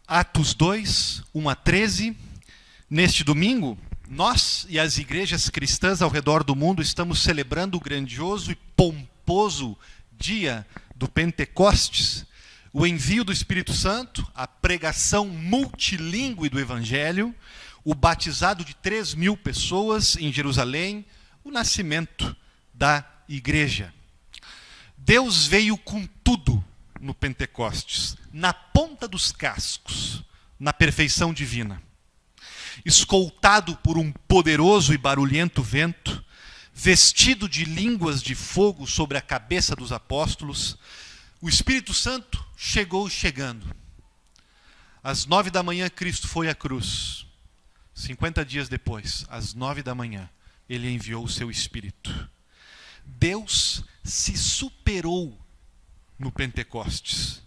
Atos 2, 1 a 13. Neste domingo, nós e as igrejas cristãs ao redor do mundo estamos celebrando o grandioso e pomposo dia do Pentecostes, o envio do Espírito Santo, a pregação multilingüe do Evangelho, o batizado de 3.000 pessoas em Jerusalém, o nascimento da igreja. Deus veio com tudo no Pentecostes, na ponta dos cascos, na perfeição divina. Escoltado por um poderoso e barulhento vento, vestido de línguas de fogo sobre a cabeça dos apóstolos, o Espírito Santo chegou chegando. Às 9 da manhã, Cristo foi à cruz. 50 dias depois, às 9 da manhã, ele enviou o seu Espírito. Deus se superou no Pentecostes.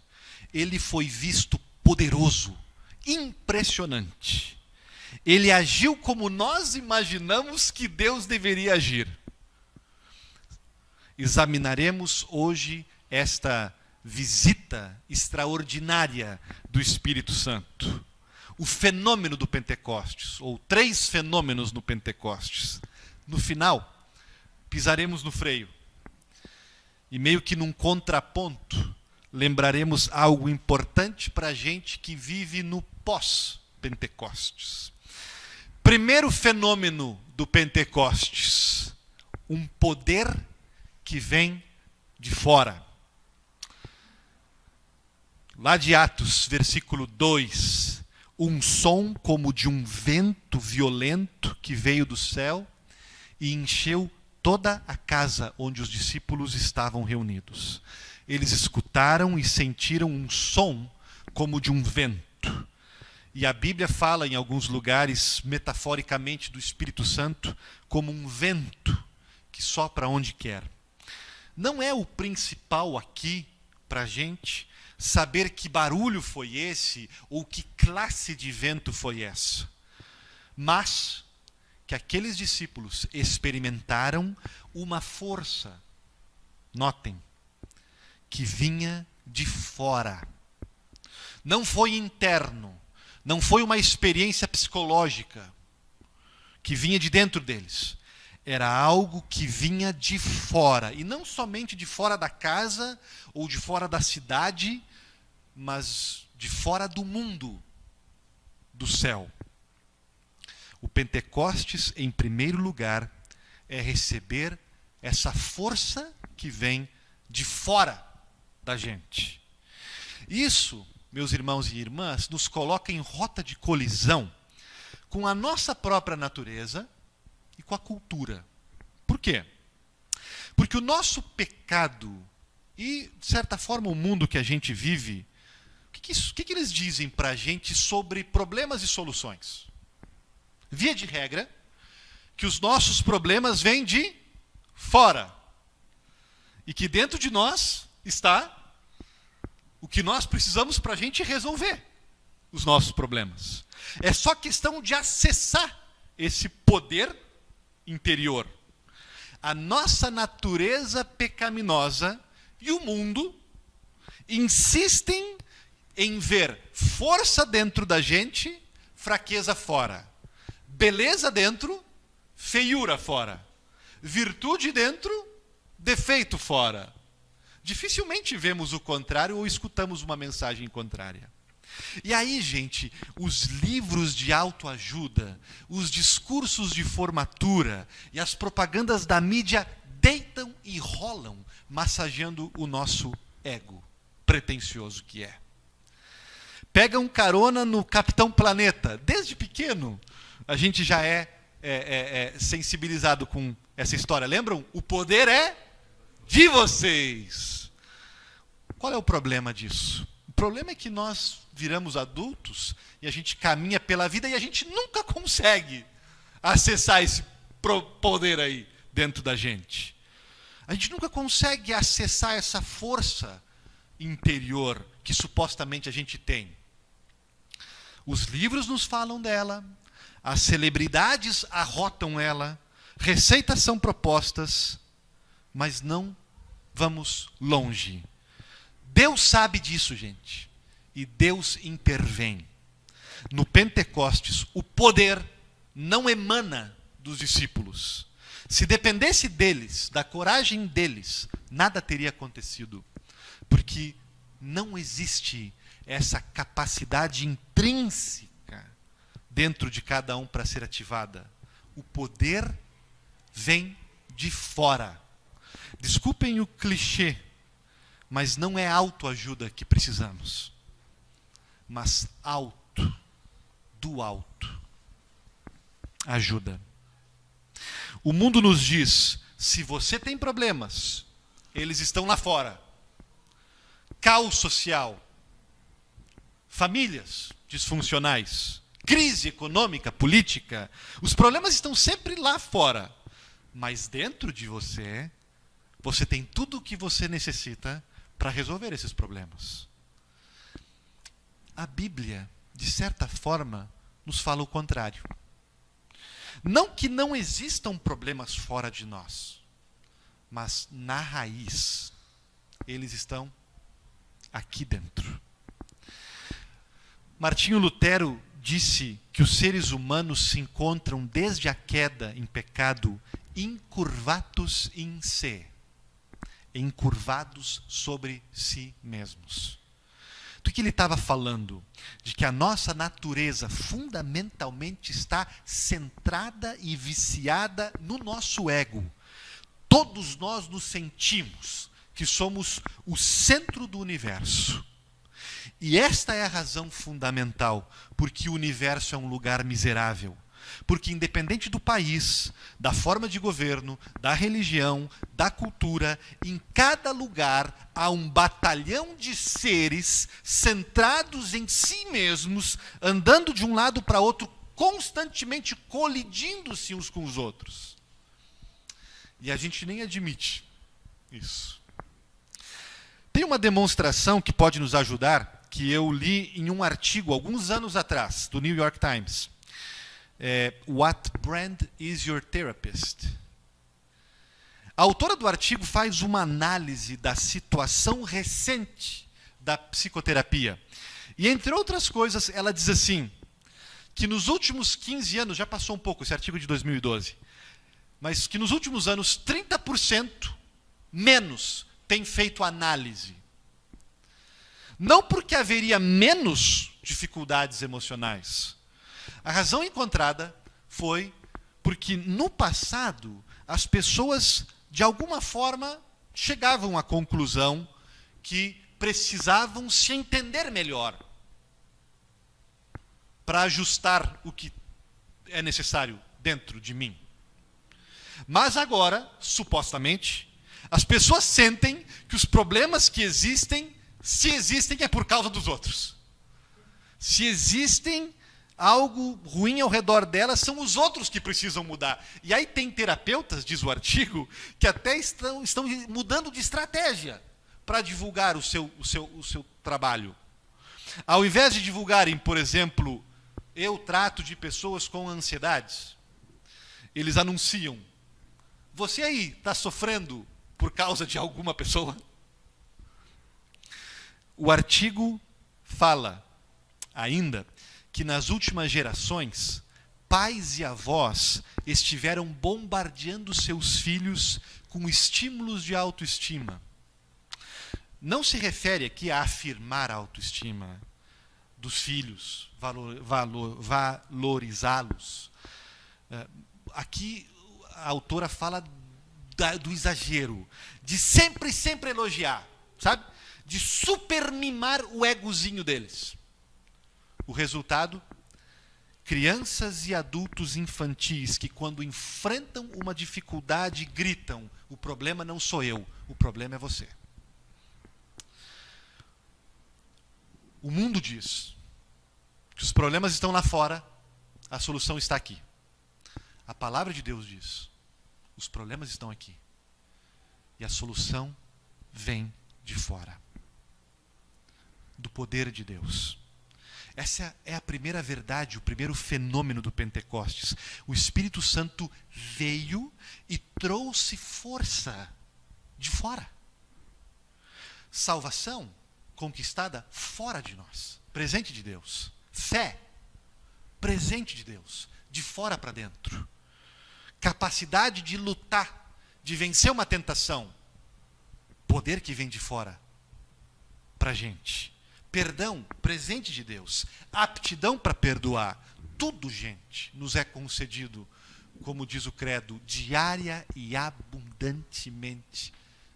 Ele foi visto poderoso, impressionante. Ele agiu como nós imaginamos que Deus deveria agir. Examinaremos hoje esta visita extraordinária do Espírito Santo. O fenômeno do Pentecostes, ou 3 fenômenos no Pentecostes. No final, pisaremos no freio. E meio que num contraponto, lembraremos algo importante para a gente que vive no pós-Pentecostes. Primeiro fenômeno do Pentecostes, um poder que vem de fora. Lá de Atos, versículo 2, um som como de um vento violento que veio do céu e encheu toda a casa onde os discípulos estavam reunidos. Eles escutaram e sentiram um som como de um vento. E a Bíblia fala em alguns lugares, metaforicamente, do Espírito Santo como um vento que sopra onde quer. Não é o principal aqui para a gente saber que barulho foi esse ou que classe de vento foi essa. Mas que aqueles discípulos experimentaram uma força, notem, que vinha de fora. Não foi interno, não foi uma experiência psicológica que vinha de dentro deles. Era algo que vinha de fora, e não somente de fora da casa ou de fora da cidade, mas de fora do mundo, do céu. O Pentecostes, em primeiro lugar, é receber essa força que vem de fora da gente. Isso, meus irmãos e irmãs, nos coloca em rota de colisão com a nossa própria natureza e com a cultura. Por quê? Porque o nosso pecado e, de certa forma, o mundo que a gente vive, o que eles dizem para a gente sobre problemas e soluções? Via de regra, que os nossos problemas vêm de fora. E que dentro de nós está o que nós precisamos para a gente resolver os nossos problemas. É só questão de acessar esse poder interior. A nossa natureza pecaminosa e o mundo insistem em ver força dentro da gente, fraqueza fora. Beleza dentro, feiura fora. Virtude dentro, defeito fora. Dificilmente vemos o contrário ou escutamos uma mensagem contrária. E aí, gente, os livros de autoajuda, os discursos de formatura e as propagandas da mídia deitam e rolam, massageando o nosso ego pretensioso que é. Pegam carona no Capitão Planeta. Desde pequeno, a gente já é sensibilizado com essa história. Lembram? O poder é de vocês. Qual é o problema disso? O problema é que nós viramos adultos e a gente caminha pela vida e a gente nunca consegue acessar esse poder aí dentro da gente. A gente nunca consegue acessar essa força interior que supostamente a gente tem. Os livros nos falam dela, as celebridades arrotam ela, receitas são propostas, mas não vamos longe. Deus sabe disso, gente. E Deus intervém. No Pentecostes, o poder não emana dos discípulos. Se dependesse deles, da coragem deles, nada teria acontecido. Porque não existe essa capacidade intrínseca dentro de cada um para ser ativada. O poder vem de fora. Desculpem o clichê, mas não é autoajuda que precisamos, mas do alto. Ajuda. O mundo nos diz, se você tem problemas, eles estão lá fora. Caos social, famílias disfuncionais, crise econômica, política, os problemas estão sempre lá fora. Mas dentro de você, você tem tudo o que você necessita para resolver esses problemas. A Bíblia, de certa forma, nos fala o contrário. Não que não existam problemas fora de nós, mas na raiz, eles estão aqui dentro. Martinho Lutero disse que os seres humanos se encontram desde a queda em pecado incurvatus in se, encurvados sobre si mesmos. Do que ele estava falando? De que a nossa natureza fundamentalmente está centrada e viciada no nosso ego. Todos nós nos sentimos que somos o centro do universo. E esta é a razão fundamental porque o universo é um lugar miserável. Porque independente do país, da forma de governo, da religião, da cultura, em cada lugar há um batalhão de seres centrados em si mesmos, andando de um lado para outro, constantemente colidindo-se uns com os outros. E a gente nem admite isso. Tem uma demonstração que pode nos ajudar, que eu li em um artigo, alguns anos atrás, do New York Times. What brand is your therapist? A autora do artigo faz uma análise da situação recente da psicoterapia. E, entre outras coisas, ela diz assim, que nos últimos 15 anos, já passou um pouco esse artigo de 2012, mas que nos últimos anos 30% menos tem feito análise. Não porque haveria menos dificuldades emocionais. A razão encontrada foi porque, no passado, as pessoas, de alguma forma, chegavam à conclusão que precisavam se entender melhor para ajustar o que é necessário dentro de mim. Mas agora, supostamente, as pessoas sentem que os problemas que existem, se existem, é por causa dos outros. Se existem algo ruim ao redor delas, são os outros que precisam mudar. E aí tem terapeutas, diz o artigo, que até estão mudando de estratégia para divulgar o seu trabalho. Ao invés de divulgarem, por exemplo, eu trato de pessoas com ansiedades, eles anunciam, você aí está sofrendo por causa de alguma pessoa? O artigo fala ainda que nas últimas gerações, pais e avós estiveram bombardeando seus filhos com estímulos de autoestima. Não se refere aqui a afirmar a autoestima dos filhos, valorizá-los. Aqui a autora fala do exagero, de sempre elogiar, sabe? De supermimar o egozinho deles. O resultado? Crianças e adultos infantis que, quando enfrentam uma dificuldade, gritam, o problema não sou eu, o problema é você. O mundo diz que os problemas estão lá fora, a solução está aqui. A palavra de Deus diz, os problemas estão aqui. E a solução vem de fora. Do poder de Deus. Essa é a primeira verdade, o primeiro fenômeno do Pentecostes. O Espírito Santo veio e trouxe força de fora. Salvação conquistada fora de nós. Presente de Deus. Fé presente de Deus, de fora para dentro. Capacidade de lutar, de vencer uma tentação. Poder que vem de fora para a gente. Perdão, presente de Deus. Aptidão para perdoar. Tudo, gente, nos é concedido, como diz o credo, diária e abundantemente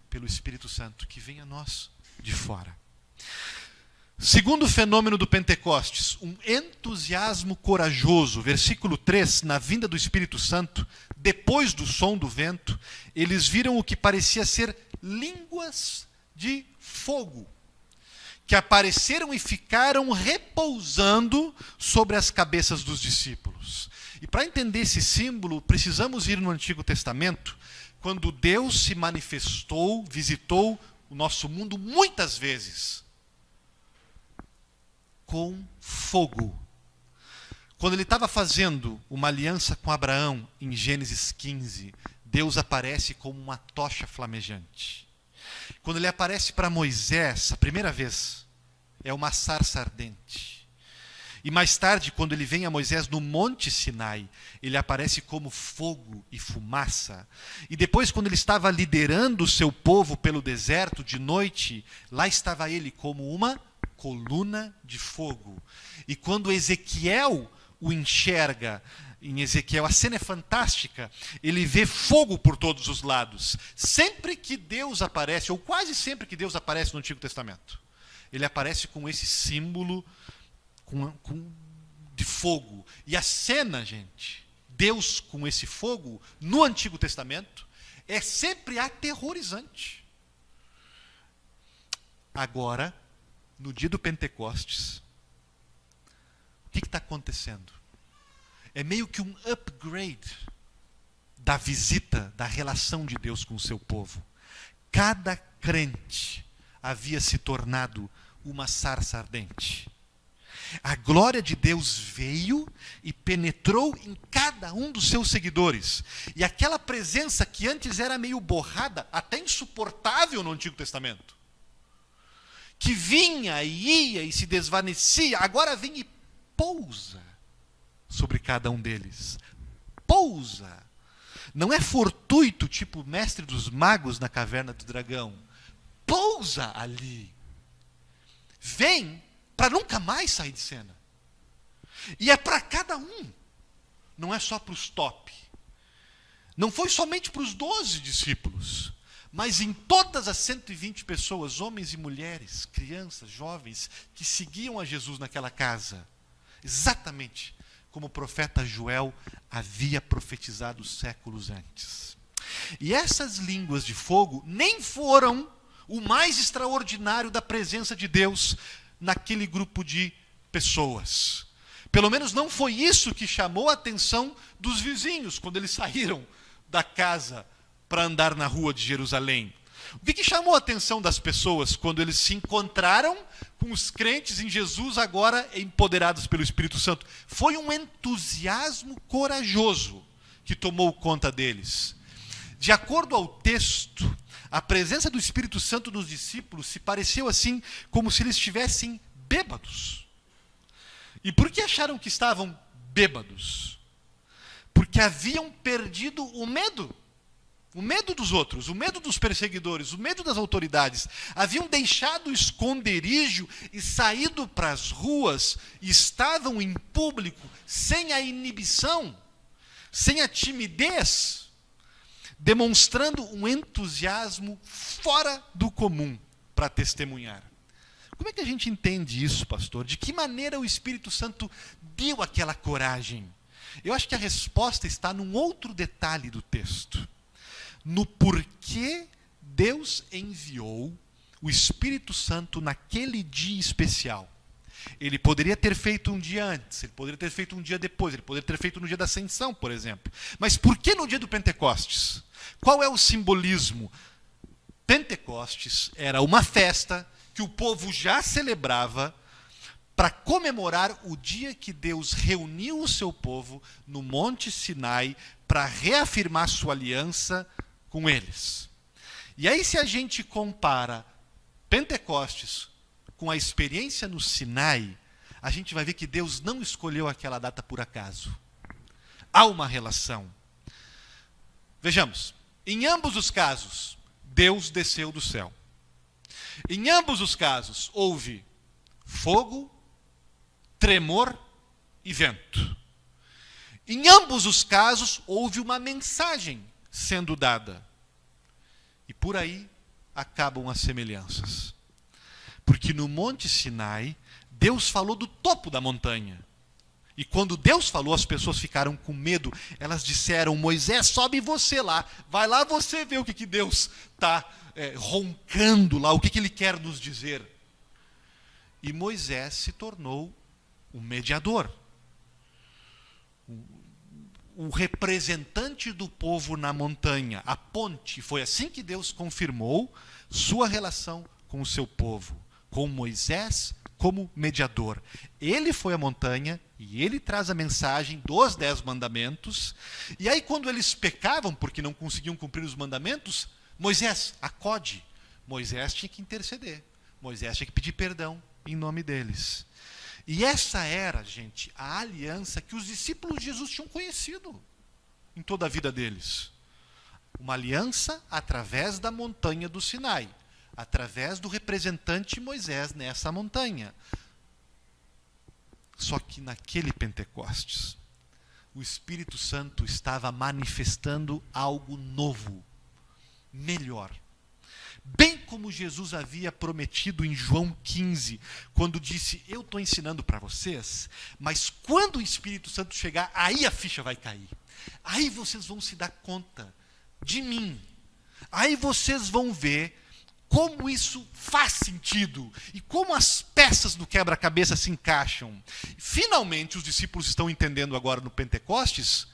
pelo Espírito Santo, que vem a nós de fora. Segundo fenômeno do Pentecostes, um entusiasmo corajoso. Versículo 3, na vinda do Espírito Santo, depois do som do vento, eles viram o que parecia ser línguas de fogo, que apareceram e ficaram repousando sobre as cabeças dos discípulos. E para entender esse símbolo, precisamos ir no Antigo Testamento, quando Deus se manifestou, visitou o nosso mundo muitas vezes, com fogo. Quando ele estava fazendo uma aliança com Abraão, em Gênesis 15, Deus aparece como uma tocha flamejante. Quando ele aparece para Moisés, a primeira vez, é uma sarça ardente. E mais tarde, quando ele vem a Moisés no Monte Sinai, ele aparece como fogo e fumaça. E depois, quando ele estava liderando o seu povo pelo deserto de noite, lá estava ele como uma coluna de fogo. E quando Ezequiel o enxerga, em Ezequiel, a cena é fantástica, ele vê fogo por todos os lados. Sempre que Deus aparece, ou quase sempre que Deus aparece no Antigo Testamento, ele aparece com esse símbolo de fogo. E a cena, gente, Deus com esse fogo, no Antigo Testamento, é sempre aterrorizante. Agora, no dia do Pentecostes, o que está acontecendo? É meio que um upgrade da visita, da relação de Deus com o seu povo. Cada crente havia se tornado uma sarça ardente. A glória de Deus veio e penetrou em cada um dos seus seguidores. E aquela presença que antes era meio borrada, até insuportável no Antigo Testamento, que vinha e ia e se desvanecia, agora vem e pousa sobre cada um deles. Pousa. Não é fortuito, tipo o mestre dos magos na caverna do dragão. Pousa ali. Vem para nunca mais sair de cena. E é para cada um. Não é só para os top. Não foi somente para os 12 discípulos. Mas em todas as 120 pessoas, homens e mulheres, crianças, jovens, que seguiam a Jesus naquela casa. Exatamente como o profeta Joel havia profetizado séculos antes. E essas línguas de fogo nem foram o mais extraordinário da presença de Deus naquele grupo de pessoas. Pelo menos não foi isso que chamou a atenção dos vizinhos, quando eles saíram da casa para andar na rua de Jerusalém. O que chamou a atenção das pessoas quando eles se encontraram com os crentes em Jesus, agora empoderados pelo Espírito Santo? Foi um entusiasmo corajoso que tomou conta deles. De acordo ao texto, a presença do Espírito Santo nos discípulos se pareceu assim, como se eles estivessem bêbados. E por que acharam que estavam bêbados? Porque haviam perdido o medo. O medo dos outros, o medo dos perseguidores, o medo das autoridades. Haviam deixado o esconderijo e saído para as ruas, e estavam em público, sem a inibição, sem a timidez, demonstrando um entusiasmo fora do comum para testemunhar. Como é que a gente entende isso, pastor? De que maneira o Espírito Santo deu aquela coragem? Eu acho que a resposta está num outro detalhe do texto. No porquê Deus enviou o Espírito Santo naquele dia especial. Ele poderia ter feito um dia antes, ele poderia ter feito um dia depois, ele poderia ter feito no dia da Ascensão, por exemplo. Mas por que no dia do Pentecostes? Qual é o simbolismo? Pentecostes era uma festa que o povo já celebrava para comemorar o dia que Deus reuniu o seu povo no Monte Sinai para reafirmar sua aliança com eles. E aí, se a gente compara Pentecostes com a experiência no Sinai, a gente vai ver que Deus não escolheu aquela data por acaso. Há uma relação. Vejamos, em ambos os casos, Deus desceu do céu. Em ambos os casos, houve fogo, tremor e vento. Em ambos os casos, houve uma mensagem sendo dada. E por aí acabam as semelhanças. Porque no Monte Sinai, Deus falou do topo da montanha. E quando Deus falou, as pessoas ficaram com medo. Elas disseram, Moisés, sobe você lá. Vai lá você ver o que Deus está roncando lá, o que Ele quer nos dizer. E Moisés se tornou o mediador. O representante do povo na montanha. A ponte. Foi assim que Deus confirmou sua relação com o seu povo. Com Moisés como mediador. Ele foi à montanha e ele traz a mensagem dos 10 mandamentos. E aí quando eles pecavam porque não conseguiam cumprir os mandamentos, Moisés, acode. Moisés tinha que interceder. Moisés tinha que pedir perdão em nome deles. E essa era, gente, a aliança que os discípulos de Jesus tinham conhecido em toda a vida deles. Uma aliança através da montanha do Sinai. Através do representante Moisés nessa montanha. Só que naquele Pentecostes, o Espírito Santo estava manifestando algo novo, melhor. Bem como Jesus havia prometido em João 15, quando disse, eu estou ensinando para vocês, mas quando o Espírito Santo chegar, aí a ficha vai cair. Aí vocês vão se dar conta de mim. Aí vocês vão ver como isso faz sentido e como as peças do quebra-cabeça se encaixam. Finalmente, os discípulos estão entendendo agora no Pentecostes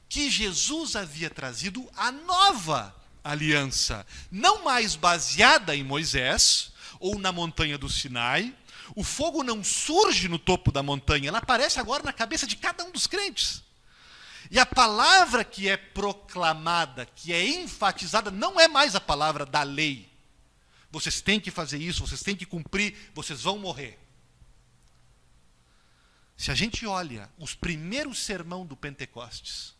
que Jesus havia trazido a nova aliança, não mais baseada em Moisés ou na montanha do Sinai. O fogo não surge no topo da montanha, ela aparece agora na cabeça de cada um dos crentes. E a palavra que é proclamada, que é enfatizada, não é mais a palavra da lei. Vocês têm que fazer isso, vocês têm que cumprir, vocês vão morrer. Se a gente olha os primeiros sermão do Pentecostes,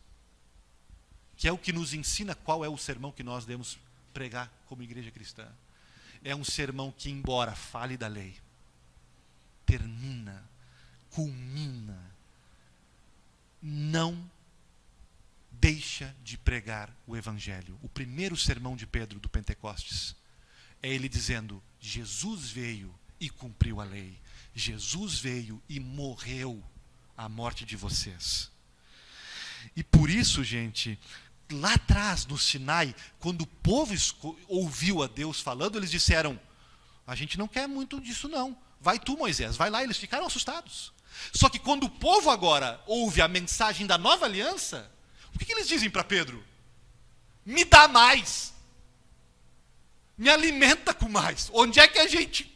que é o que nos ensina qual é o sermão que nós devemos pregar como igreja cristã, é um sermão que, embora fale da lei, termina, culmina, não deixa de pregar o Evangelho. O primeiro sermão de Pedro do Pentecostes é ele dizendo, Jesus veio e cumpriu a lei. Jesus veio e morreu a morte de vocês. E por isso, gente, lá atrás, no Sinai, quando o povo ouviu a Deus falando, eles disseram, a gente não quer muito disso não. Vai tu, Moisés, vai lá. Eles ficaram assustados. Só que quando o povo agora ouve a mensagem da nova aliança, o que eles dizem para Pedro? Me dá mais. Me alimenta com mais. Onde é que a gente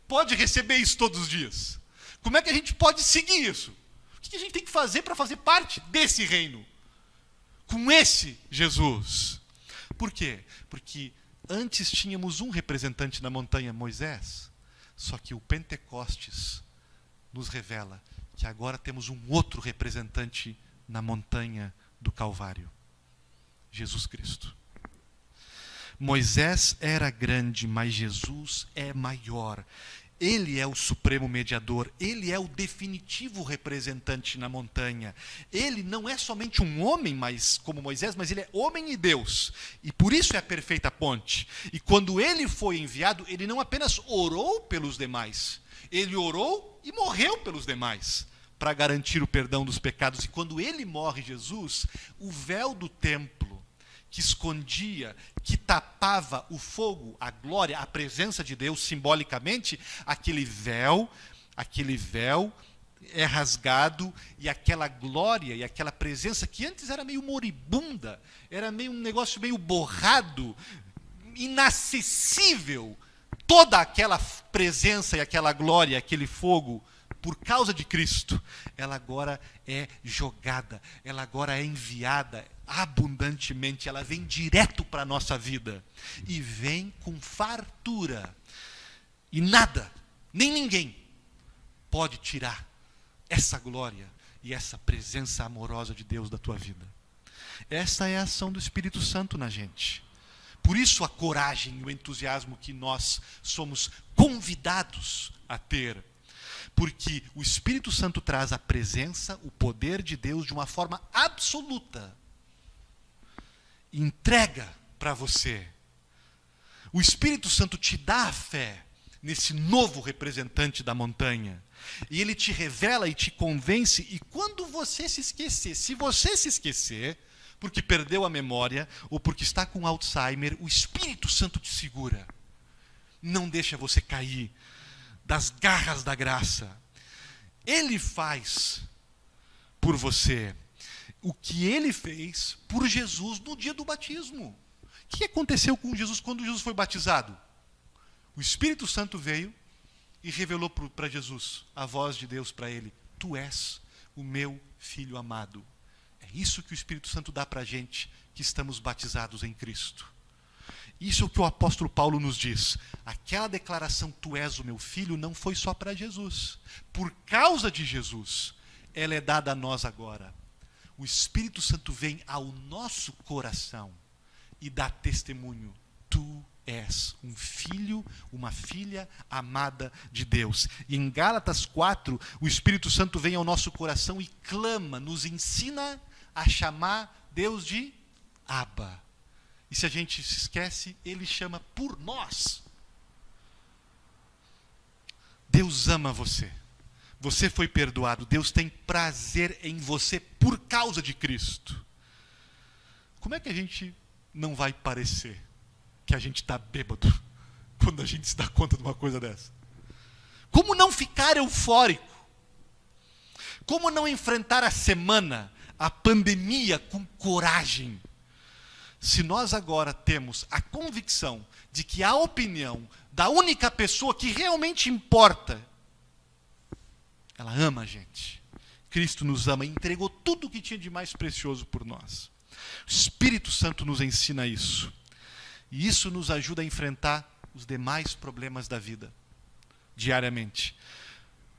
pode receber isso todos os dias? Como é que a gente pode seguir isso? O que a gente tem que fazer para fazer parte desse reino? Com esse Jesus. Por quê? Porque antes tínhamos um representante na montanha, Moisés. Só que o Pentecostes nos revela que agora temos um outro representante na montanha do Calvário. Jesus Cristo. Moisés era grande, mas Jesus é maior. Ele é o supremo mediador, ele é o definitivo representante na montanha. Ele não é somente um homem, mas como Moisés, mas ele é homem e Deus. E por isso é a perfeita ponte. E quando ele foi enviado, ele não apenas orou pelos demais, ele orou e morreu pelos demais, para garantir o perdão dos pecados. E quando ele morre, Jesus, o véu do templo, que escondia, que tapava o fogo, a glória, a presença de Deus simbolicamente, aquele véu é rasgado e aquela glória e aquela presença que antes era meio moribunda, era meio um negócio meio borrado, inacessível, toda aquela presença e aquela glória, aquele fogo, por causa de Cristo, ela agora é jogada, ela agora é enviada abundantemente, ela vem direto para a nossa vida e vem com fartura. E nada, nem ninguém pode tirar essa glória e essa presença amorosa de Deus da tua vida. Essa é a ação do Espírito Santo na gente. Por isso a coragem e o entusiasmo que nós somos convidados a ter. Porque o Espírito Santo traz a presença, o poder de Deus de uma forma absoluta. Entrega para você. O Espírito Santo te dá a fé nesse novo representante da montanha. E ele te revela e te convence. E quando você se esquecer, se você se esquecer, porque perdeu a memória ou porque está com Alzheimer, o Espírito Santo te segura. Não deixa você cair das garras da graça. Ele faz por você o que ele fez por Jesus no dia do batismo. O que aconteceu com Jesus quando Jesus foi batizado? O Espírito Santo veio e revelou para Jesus a voz de Deus para ele: tu és o meu filho amado. É isso que o Espírito Santo dá para a gente que estamos batizados em Cristo. Isso é o que o apóstolo Paulo nos diz. Aquela declaração, tu és o meu filho, não foi só para Jesus. Por causa de Jesus, ela é dada a nós agora. O Espírito Santo vem ao nosso coração e dá testemunho. Tu és um filho, uma filha amada de Deus. E em Gálatas 4, o Espírito Santo vem ao nosso coração e clama, nos ensina a chamar Deus de Abba. E se a gente se esquece, ele chama por nós. Deus ama você. Você foi perdoado. Deus tem prazer em você por causa de Cristo. Como é que a gente não vai parecer que a gente está bêbado quando a gente se dá conta de uma coisa dessa? Como não ficar eufórico? Como não enfrentar a semana, a pandemia com coragem? Se nós agora temos a convicção de que a opinião da única pessoa que realmente importa, ela ama a gente. Cristo nos ama e entregou tudo o que tinha de mais precioso por nós. O Espírito Santo nos ensina isso. E isso nos ajuda a enfrentar os demais problemas da vida, diariamente.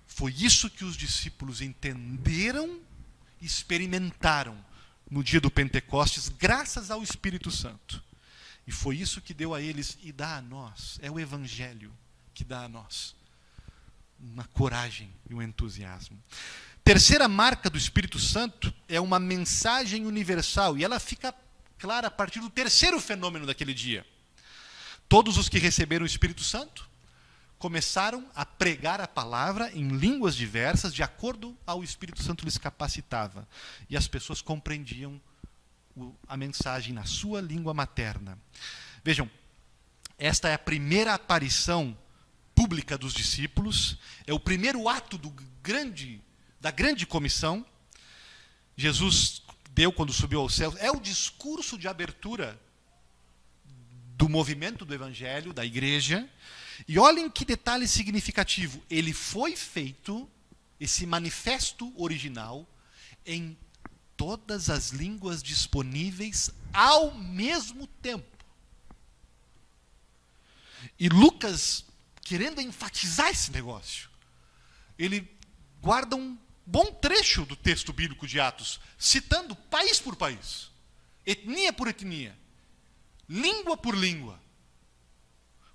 Foi isso que os discípulos entenderam e experimentaram no dia do Pentecostes, graças ao Espírito Santo. E foi isso que deu a eles e dá a nós. É o Evangelho que dá a nós uma coragem e um entusiasmo. Terceira marca do Espírito Santo é uma mensagem universal. E ela fica clara a partir do terceiro fenômeno daquele dia. Todos os que receberam o Espírito Santo começaram a pregar a palavra em línguas diversas, de acordo ao Espírito Santo lhes capacitava. E as pessoas compreendiam a mensagem na sua língua materna. Vejam, esta é a primeira aparição pública dos discípulos, é o primeiro ato da grande comissão. Jesus deu quando subiu aos céus, é o discurso de abertura do movimento do Evangelho, da igreja. E olhem que detalhe significativo. Ele foi feito, esse manifesto original, em todas as línguas disponíveis ao mesmo tempo. E Lucas, querendo enfatizar esse negócio, ele guarda um bom trecho do texto bíblico de Atos, citando país por país, etnia por etnia, língua por língua.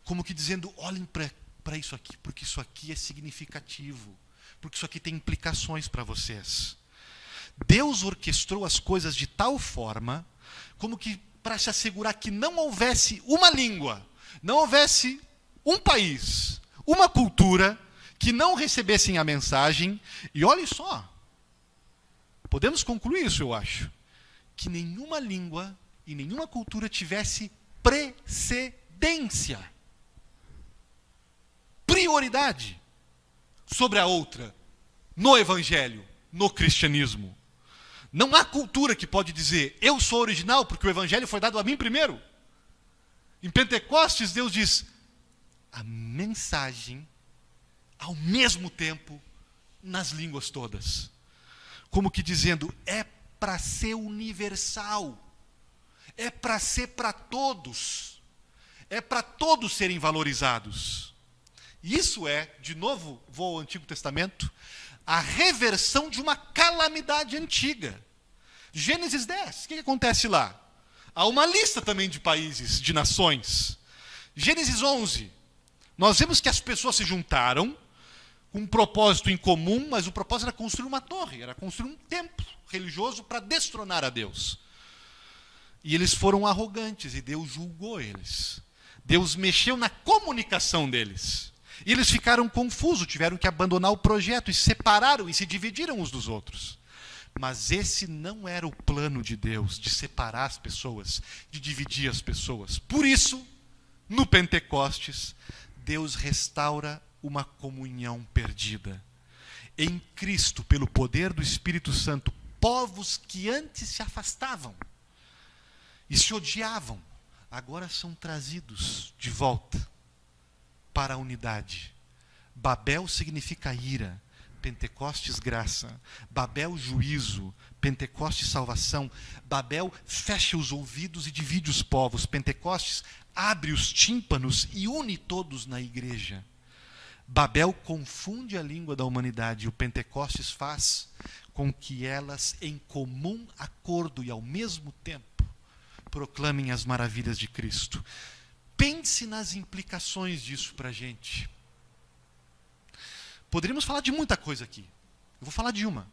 Como que dizendo, olhem para isso aqui, porque isso aqui é significativo, porque isso aqui tem implicações para vocês. Deus orquestrou as coisas de tal forma, como que para se assegurar que não houvesse uma língua, não houvesse um país, uma cultura, que não recebessem a mensagem. E olhem só, podemos concluir isso, eu acho, que nenhuma língua e nenhuma cultura tivesse precedência, prioridade sobre a outra no Evangelho, no cristianismo. Não há cultura que pode dizer, eu sou original porque o Evangelho foi dado a mim primeiro. Em Pentecostes, Deus diz, a mensagem ao mesmo tempo nas línguas todas. Como que dizendo, é para ser universal, é para ser para todos, é para todos serem valorizados. Isso é, de novo, vou ao Antigo Testamento, a reversão de uma calamidade antiga. Gênesis 10, o que acontece lá? Há uma lista também de países, de nações. Gênesis 11, nós vemos que as pessoas se juntaram com um propósito em comum, mas o propósito era construir uma torre, era construir um templo religioso para destronar a Deus. E eles foram arrogantes e Deus julgou eles. Deus mexeu na comunicação deles. E eles ficaram confusos, tiveram que abandonar o projeto e separaram e se dividiram uns dos outros. Mas esse não era o plano de Deus, de separar as pessoas, de dividir as pessoas. Por isso, no Pentecostes, Deus restaura uma comunhão perdida. Em Cristo, pelo poder do Espírito Santo, povos que antes se afastavam e se odiavam, agora são trazidos de volta para a unidade. Babel significa ira, Pentecostes graça, Babel juízo, Pentecostes salvação, Babel fecha os ouvidos e divide os povos, Pentecostes abre os tímpanos e une todos na igreja. Babel confunde a língua da humanidade e o Pentecostes faz com que elas, em comum acordo e ao mesmo tempo, proclamem as maravilhas de Cristo. Pense nas implicações disso para a gente. Poderíamos falar de muita coisa aqui. Eu vou falar de uma.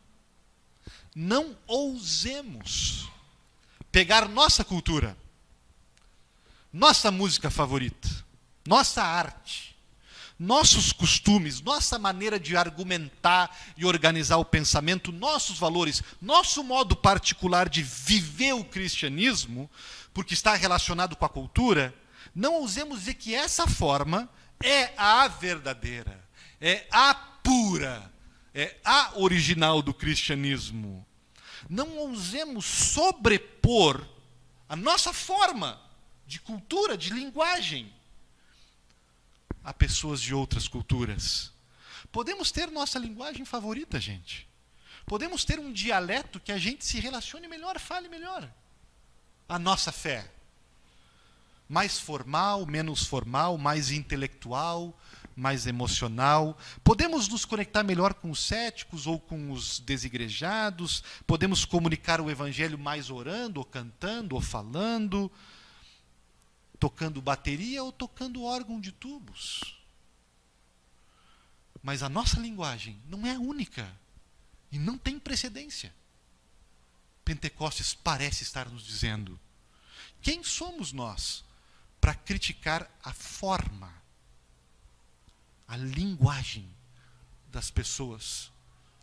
Não ousemos pegar nossa cultura, nossa música favorita, nossa arte, nossos costumes, nossa maneira de argumentar e organizar o pensamento, nossos valores, nosso modo particular de viver o cristianismo, porque está relacionado com a cultura, não ousemos dizer que essa forma é a verdadeira, é a pura, é a original do cristianismo. Não ousemos sobrepor a nossa forma de cultura, de linguagem, a pessoas de outras culturas. Podemos ter nossa linguagem favorita, gente. Podemos ter um dialeto que a gente se relacione melhor, fale melhor. A nossa fé. Mais formal, menos formal, mais intelectual, mais emocional. Podemos nos conectar melhor com os céticos ou com os desigrejados. Podemos comunicar o evangelho mais orando, ou cantando, ou falando, tocando bateria ou tocando órgão de tubos. Mas a nossa linguagem não é única e não tem precedência. Pentecostes parece estar nos dizendo: quem somos nós para criticar a forma, a linguagem das pessoas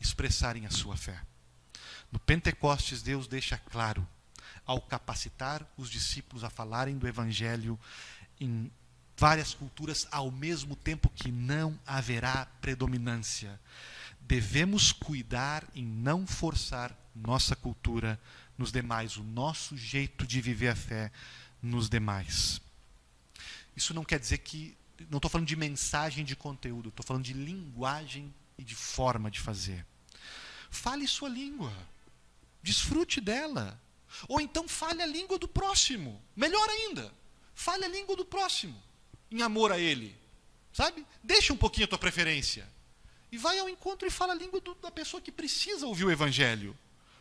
expressarem a sua fé? No Pentecostes, Deus deixa claro, ao capacitar os discípulos a falarem do Evangelho em várias culturas, ao mesmo tempo que não haverá predominância. Devemos cuidar em não forçar nossa cultura nos demais, o nosso jeito de viver a fé nos demais. Isso não quer dizer que... Não estou falando de mensagem, de conteúdo, estou falando de linguagem e de forma de fazer. Fale sua língua. Desfrute dela. Ou então fale a língua do próximo. Melhor ainda, fale a língua do próximo, em amor a ele. Sabe? Deixa um pouquinho a tua preferência. E vai ao encontro e fala a língua da pessoa que precisa ouvir o Evangelho.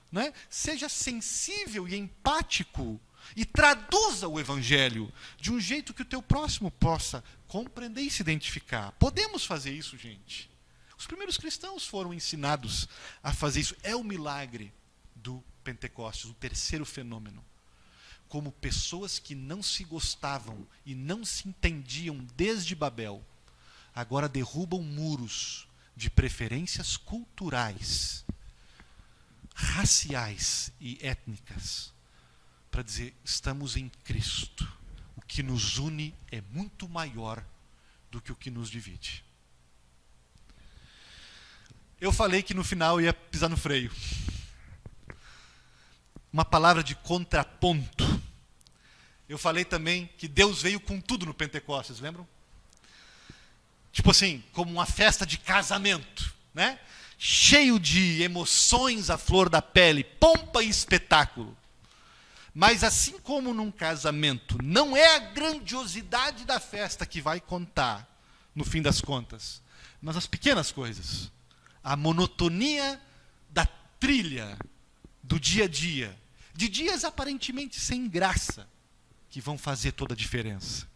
Né? Seja sensível e empático e traduza o Evangelho de um jeito que o teu próximo possa compreender e se identificar. Podemos fazer isso, gente. Os primeiros cristãos foram ensinados a fazer isso. É o milagre do Pentecostes, o terceiro fenômeno. Como pessoas que não se gostavam e não se entendiam desde Babel, agora derrubam muros de preferências culturais, raciais e étnicas, para dizer: estamos em Cristo. O que nos une é muito maior do que o que nos divide. Eu falei que no final ia pisar no freio. Uma palavra de contraponto. Eu falei também que Deus veio com tudo no Pentecostes, lembram? Tipo assim, como uma festa de casamento, né? Cheio de emoções à flor da pele, pompa e espetáculo. Mas assim como num casamento, não é a grandiosidade da festa que vai contar, no fim das contas, mas as pequenas coisas. A monotonia da trilha do dia a dia, de dias aparentemente sem graça, que vão fazer toda a diferença.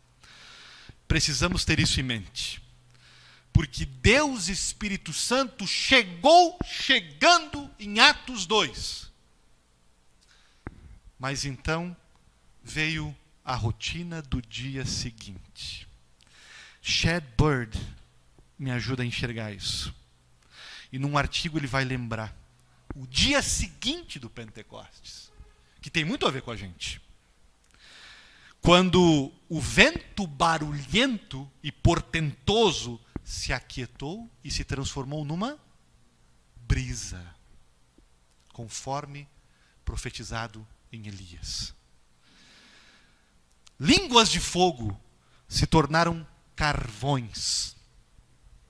Precisamos ter isso em mente. Porque Deus Espírito Santo chegando em Atos 2. Mas então veio a rotina do dia seguinte. Chad Bird me ajuda a enxergar isso. E num artigo ele vai lembrar o dia seguinte do Pentecostes, que tem muito a ver com a gente. Quando o vento barulhento e portentoso se aquietou e se transformou numa brisa, conforme profetizado em Elias. Línguas de fogo se tornaram carvões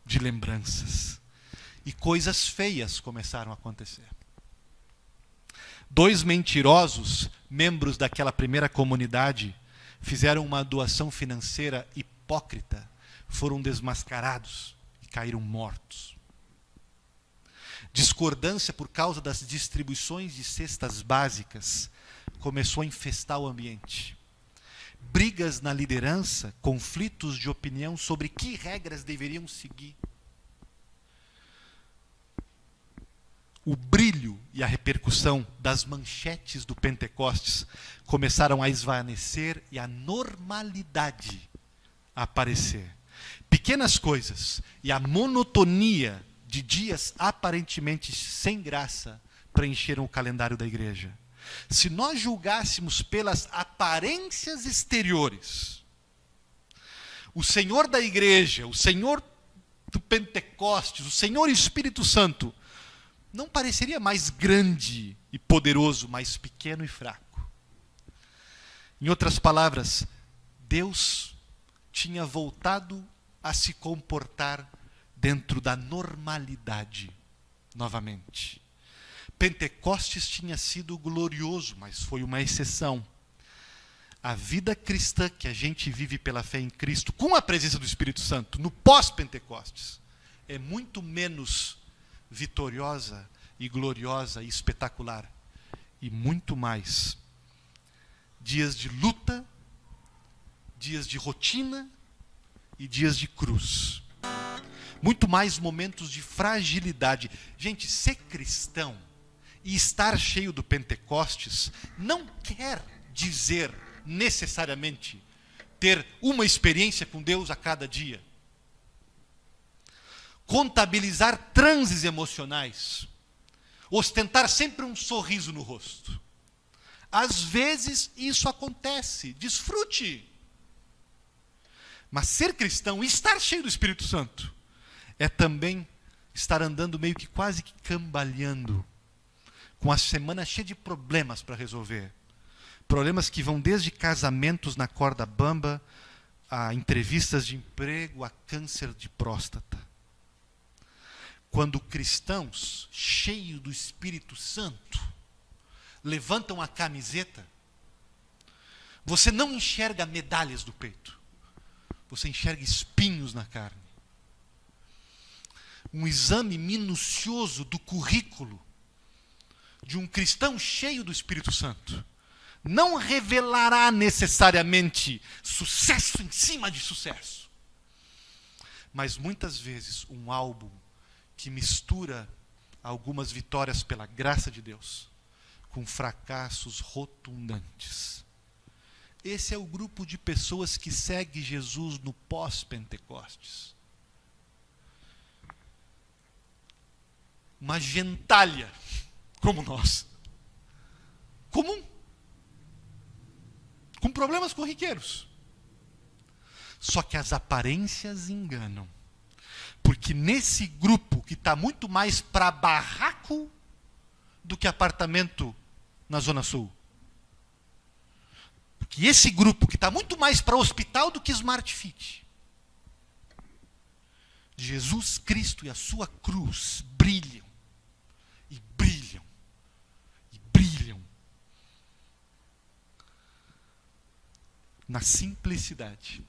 de lembranças. E coisas feias começaram a acontecer. 2 mentirosos, membros daquela primeira comunidade, fizeram uma doação financeira hipócrita, foram desmascarados e caíram mortos. Discordância por causa das distribuições de cestas básicas começou a infestar o ambiente. Brigas na liderança, conflitos de opinião sobre que regras deveriam seguir. O brilho e a repercussão das manchetes do Pentecostes começaram a esvanecer e a normalidade a aparecer. Pequenas coisas e a monotonia de dias aparentemente sem graça preencheram o calendário da igreja. Se nós julgássemos pelas aparências exteriores, o Senhor da igreja, o Senhor do Pentecostes, o Senhor Espírito Santo, não pareceria mais grande e poderoso, mais pequeno e fraco. Em outras palavras, Deus tinha voltado a se comportar dentro da normalidade novamente. Pentecostes tinha sido glorioso, mas foi uma exceção. A vida cristã que a gente vive pela fé em Cristo, com a presença do Espírito Santo, no pós-Pentecostes, é muito menos vitoriosa e gloriosa e espetacular, e muito mais dias de luta, dias de rotina e dias de cruz. Muito mais momentos de fragilidade. Gente, ser cristão e estar cheio do Pentecostes não quer dizer necessariamente ter uma experiência com Deus a cada dia. Contabilizar transes emocionais, ostentar sempre um sorriso no rosto. Às vezes isso acontece, desfrute. Mas ser cristão e estar cheio do Espírito Santo é também estar andando meio que quase que cambaleando, com a semana cheia de problemas para resolver. Problemas que vão desde casamentos na corda bamba, a entrevistas de emprego, a câncer de próstata. Quando cristãos, cheios do Espírito Santo, levantam a camiseta, você não enxerga medalhas do peito, você enxerga espinhos na carne. Um exame minucioso do currículo de um cristão cheio do Espírito Santo não revelará necessariamente sucesso em cima de sucesso, mas muitas vezes um álbum que mistura algumas vitórias pela graça de Deus com fracassos rotundantes. Esse é o grupo de pessoas que segue Jesus no pós-Pentecostes. Uma gentalha como nós. Comum. Com problemas corriqueiros. Só que as aparências enganam. Porque nesse grupo que está muito mais para barraco do que apartamento na Zona Sul. Porque esse grupo que está muito mais para hospital do que Smart Fit. Jesus Cristo e a sua cruz brilham. E brilham. E brilham. Na simplicidade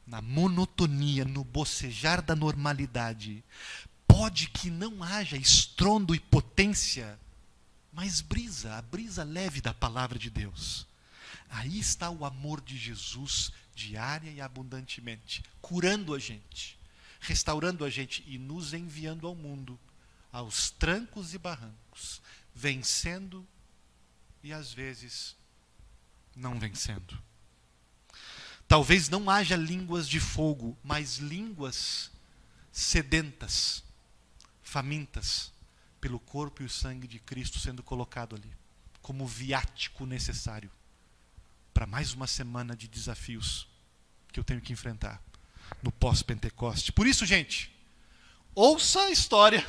na monotonia, no bocejar da normalidade, pode que não haja estrondo e potência, mas brisa, a brisa leve da palavra de Deus. Aí está o amor de Jesus, diária e abundantemente, curando a gente, restaurando a gente e nos enviando ao mundo, aos trancos e barrancos, vencendo e às vezes não vencendo. Talvez não haja línguas de fogo, mas línguas sedentas, famintas, pelo corpo e o sangue de Cristo sendo colocado ali, como viático necessário para mais uma semana de desafios que eu tenho que enfrentar no pós-Pentecoste. Por isso, gente, ouça a história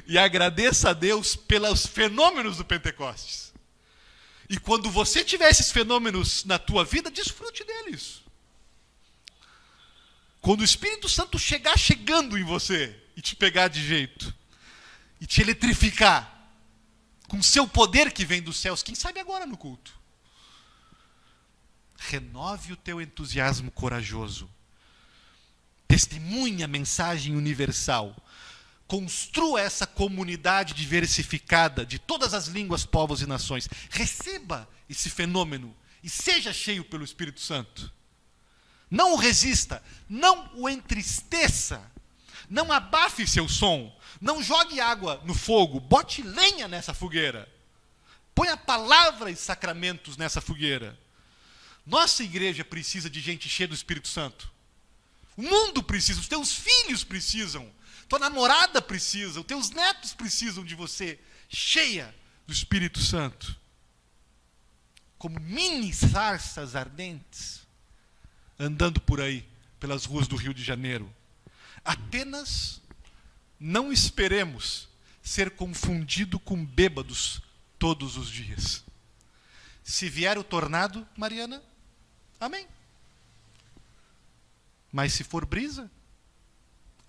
e agradeça a Deus pelos fenômenos do Pentecostes. E quando você tiver esses fenômenos na tua vida, desfrute deles. Quando o Espírito Santo chegar chegando em você e te pegar de jeito, e te eletrificar com o seu poder que vem dos céus, quem sabe agora no culto, renove o teu entusiasmo corajoso. Testemunhe a mensagem universal. Construa essa comunidade diversificada de todas as línguas, povos e nações. Receba esse fenômeno e seja cheio pelo Espírito Santo. Não o resista, não o entristeça, não abafe seu som, não jogue água no fogo, bote lenha nessa fogueira. Põe a palavra e sacramentos nessa fogueira. Nossa igreja precisa de gente cheia do Espírito Santo. O mundo precisa, os teus filhos precisam, tua namorada precisa, os teus netos precisam de você, cheia do Espírito Santo. Como mini sarças ardentes, andando por aí, pelas ruas do Rio de Janeiro. Apenas não esperemos ser confundido com bêbados todos os dias. Se vier o tornado, Mariana, amém. Mas se for brisa,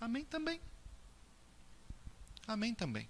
amém também. Amém também.